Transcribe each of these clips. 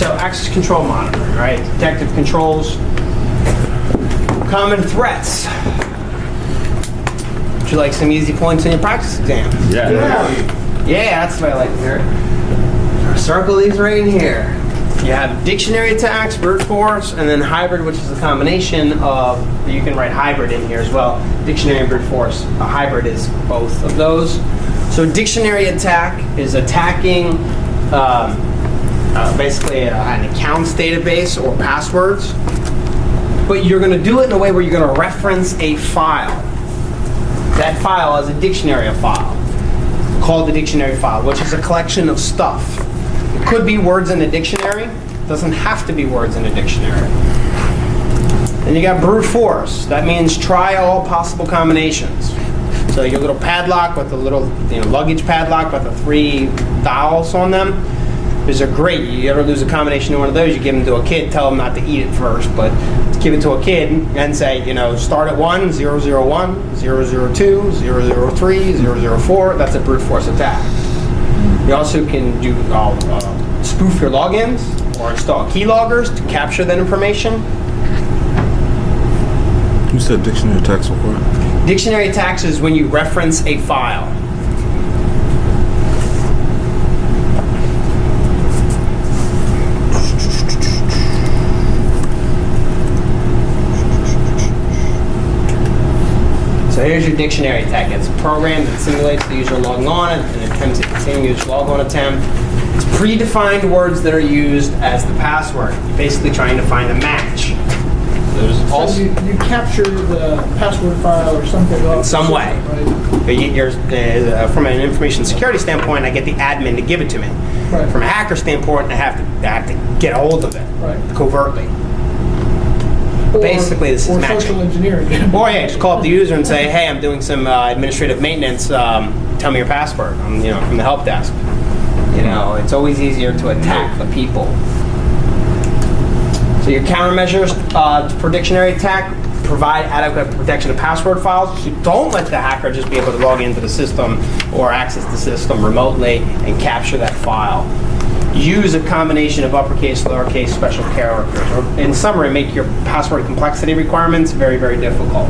So access control monitoring, right? Detective controls. Common threats. Would you like some easy points in your practice exam? Yeah. Yeah, that's what I like to hear. Circle these right in here. You have dictionary attacks, brute force, and then hybrid, which is a combination of, you can write hybrid in here as well, dictionary and brute force. A hybrid is both of those. So dictionary attack is attacking basically an accounts database or passwords, but you're going to do it in a way where you're going to reference a file. That file is a dictionary file called the dictionary file, which is a collection of stuff. It could be words in a dictionary. It doesn't have to be words in a dictionary. Then you got brute force. That means try all possible combinations. So your little padlock with the little luggage padlock with the 3 dials on them. These are great. You ever lose a combination of one of those, you give them to a kid, tell them not to eat it first, but give it to a kid and say, start at 1, 001, 002, 003, 004. That's a brute force attack. You also can do spoof your logins or install keyloggers to capture that information. You said dictionary attacks before? Dictionary attacks is when you reference a file. So here's your dictionary attack. It's a program that simulates the user logging on and attempts a continuous log-on attempt. It's predefined words that are used as the password. You're basically trying to find a match. There's also you capture the password file or something in some way. Right? From an information security standpoint, I get the admin to give it to me. Right. From a hacker standpoint, I have to get a hold of it covertly. Basically, this is matching. Or social engineering. Or just call up the user and say, hey, I'm doing some administrative maintenance. Tell me your password. I'm from the help desk. It's always easier to attack the people. So your countermeasures for dictionary attack provide adequate protection of password files. So don't let the hacker just be able to log into the system or access the system remotely and capture that file. Use a combination of uppercase, lowercase, special characters, or in summary, make your password complexity requirements very, very difficult.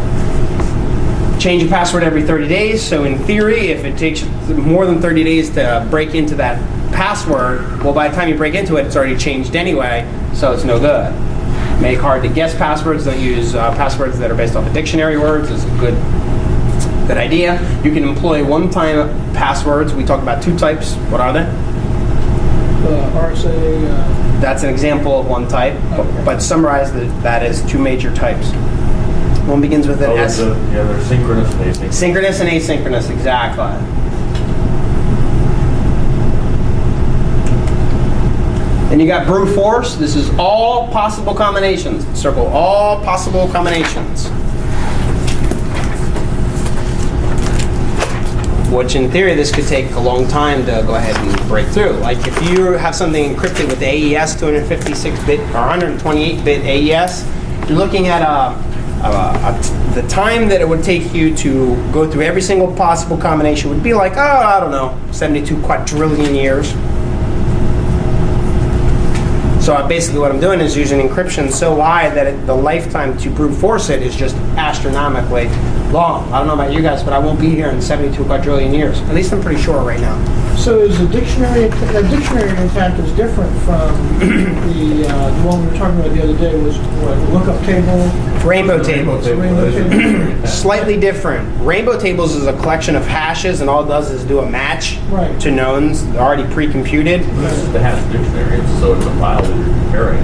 Change your password every 30 days. So in theory, if it takes more than 30 days to break into that password, well, by the time you break into it, it's already changed anyway, so it's no good. Make hard to guess passwords. Don't use passwords that are based off of dictionary words. Is a good idea. You can employ one-time passwords. We talked about 2 types. What are they? RSA. That's an example of one type, but summarize that as 2 major types. One begins with an S. They're synchronous and asynchronous. Synchronous and asynchronous, exactly. And you got brute force. This is all possible combinations. Circle all possible combinations. Which in theory, this could take a long time to go ahead and break through. Like if you have something encrypted with AES, 256-bit or 128-bit AES, you're looking at the time that it would take you to go through every single possible combination would be like, 72 quadrillion years. So basically what I'm doing is using encryption so high that the lifetime to brute force it is just astronomically long. I don't know about you guys, but I won't be here in 72 quadrillion years. At least I'm pretty sure right now. So is the dictionary attack is different from the one we were talking about the other day was what, the lookup table? Rainbow tables. Rainbow table. Slightly different. Rainbow tables is a collection of hashes, and all it does is do a match to knowns already pre-computed. This is the hash dictionary, so it's a file that you're comparing.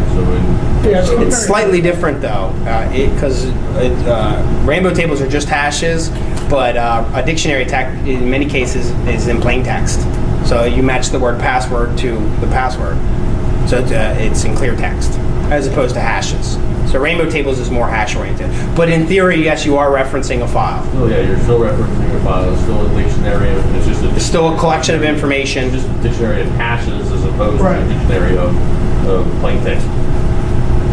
It's slightly different though, because rainbow tables are just hashes, but a dictionary attack in many cases is in plain text. So you match the word password to the password. So it's in clear text, as opposed to hashes. So rainbow tables is more hash oriented. But in theory, yes, you are referencing a file. Oh yeah, you're still referencing a file. It's still a dictionary. It's still a collection of information. Just a dictionary of hashes as opposed to a dictionary of plain text.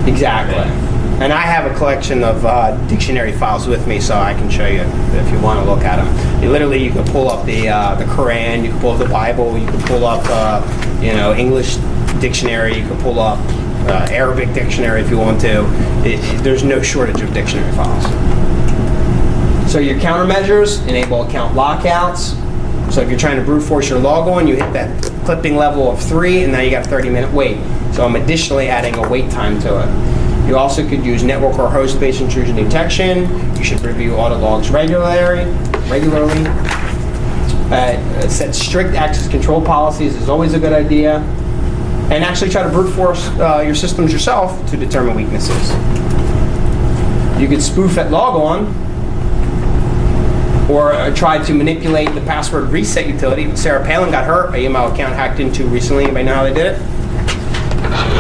Exactly. And I have a collection of dictionary files with me, so I can show you if you want to look at them. You can pull up the Quran, you can pull up the Bible, you can pull up English dictionary. You can pull up Arabic dictionary if you want to. There's no shortage of dictionary files. So your countermeasures enable account lockouts. So if you're trying to brute force your logon, you hit that clipping level of 3, and now you got a 30-minute wait. So I'm additionally adding a wait time to it. You also could use network or host-based intrusion detection. You should review audit logs regularly. Set strict access control policies is always a good idea. And actually try to brute force your systems yourself to determine weaknesses. You could spoof at logon, or try to manipulate the password reset utility. Sarah Palin got her email account hacked into recently. Anybody know how they did it?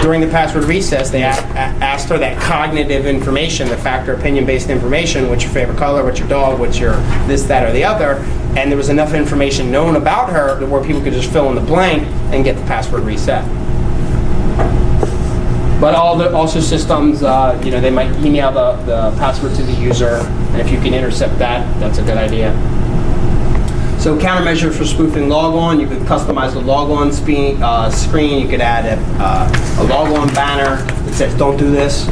During the password recess, they asked her that cognitive information, the factor opinion-based information, what's your favorite color, what's your dog, what's your this, that, or the other, and there was enough information known about her where people could just fill in the blank and get the password reset. But also systems, they might email the password to the user, and if you can intercept that, that's a good idea. So countermeasure for spoofing logon, you could customize the logon screen. You could add a logon banner that says "Don't do this."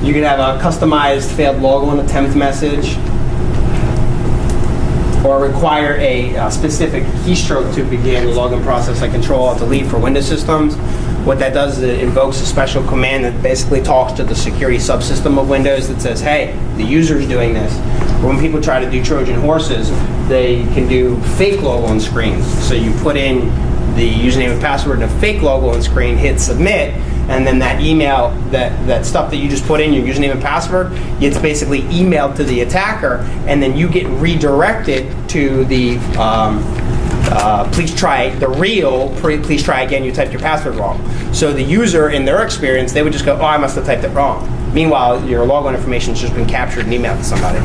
You could have a customized failed logon attempt message, or require a specific keystroke to begin the login process, like Control-Alt-Delete for Windows systems. What that does is it invokes a special command that basically talks to the security subsystem of Windows that says, hey, the user's doing this. When people try to do Trojan horses, they can do fake logon screens. So you put in the username and password in a fake logon screen, hit submit, and then that email, that stuff that you just put in, your username and password, it's basically emailed to the attacker, and then you get redirected to the please try again, you typed your password wrong. So the user, in their experience, they would just go, oh, I must have typed it wrong. Meanwhile, your logon information has just been captured and emailed to somebody.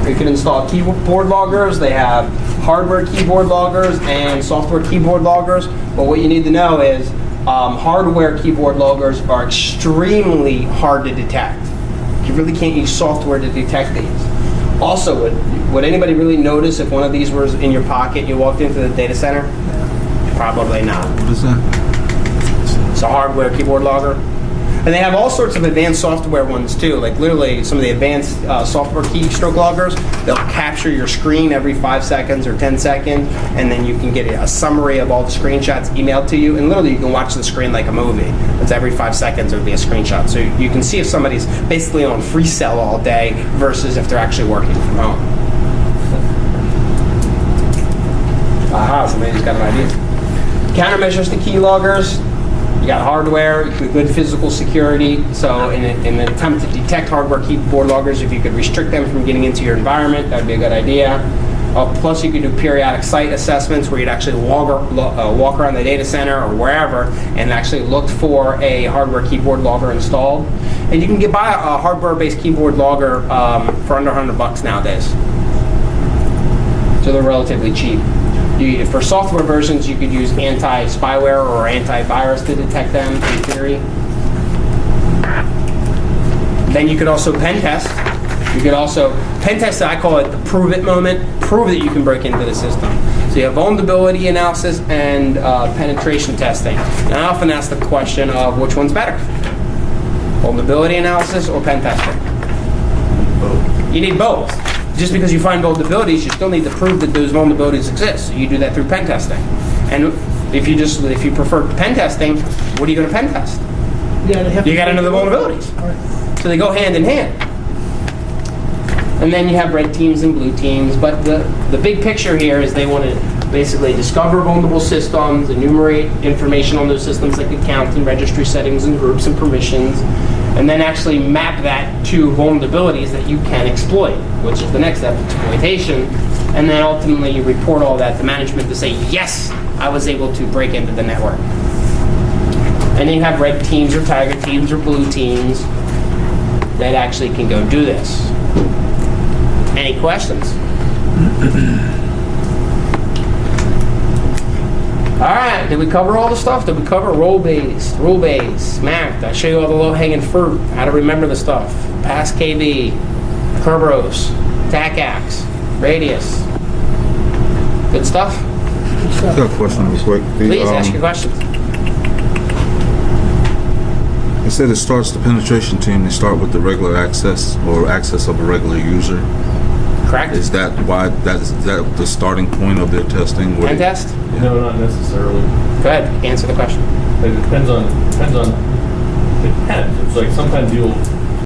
You can install keyboard loggers. They have hardware keyboard loggers and software keyboard loggers. But what you need to know is hardware keyboard loggers are extremely hard to detect. You really can't use software to detect these. Also, would anybody really notice if one of these was in your pocket and you walked into the data center? Probably not. What is that? It's a hardware keyboard logger. And they have all sorts of advanced software ones too, like literally some of the advanced software keystroke loggers. They'll capture your screen every 5 seconds or 10 seconds, and then you can get a summary of all the screenshots emailed to you, and literally you can watch the screen like a movie. It's every 5 seconds there'll be a screenshot. So you can see if somebody's basically on free cell all day versus if they're actually working from home. Aha, somebody's got an idea. Countermeasures to keyloggers. You got hardware, good physical security. So in an attempt to detect hardware keyboard loggers, if you could restrict them from getting into your environment, that would be a good idea. Plus you could do periodic site assessments where you'd actually walk around the data center or wherever and actually look for a hardware keyboard logger installed. And you can buy a hardware-based keyboard logger for under $100 nowadays. So they're relatively cheap. For software versions, you could use anti-spyware or antivirus to detect them, in theory. Then you could also pen test. Pen test, I call it the prove it moment. Prove that you can break into the system. So you have vulnerability analysis and penetration testing. And I often ask the question of which one's better? Vulnerability analysis or pen testing? Both. You need both. Just because you find vulnerabilities, you still need to prove that those vulnerabilities exist. So you do that through pen testing. And if you prefer pen testing, what are you going to pen test? You got to know the vulnerabilities. Right. So they go hand in hand. And then you have red teams and blue teams. But the big picture here is they want to basically discover vulnerable systems, enumerate information on those systems like account and registry settings and groups and permissions, and then actually map that to vulnerabilities that you can exploit, which is the next step, exploitation. And then ultimately you report all that to management to say, yes, I was able to break into the network. And then you have red teams or tiger teams or blue teams that actually can go do this. Any questions? All right, did we cover all the stuff? Did we cover role-based, mapped? Did I show you all the low-hanging fruit, how to remember the stuff? Pass KB, Kerberos, TACAX, Radius. Good stuff? encrypted stuff. I got a question real quick. Please ask your questions. It said it starts the penetration team. They start with the regular access or access of a regular user. Correct? Is that why is that the starting point of their testing? Pen test? No, not necessarily. Go ahead, answer the question. It depends on, it's like sometimes you'll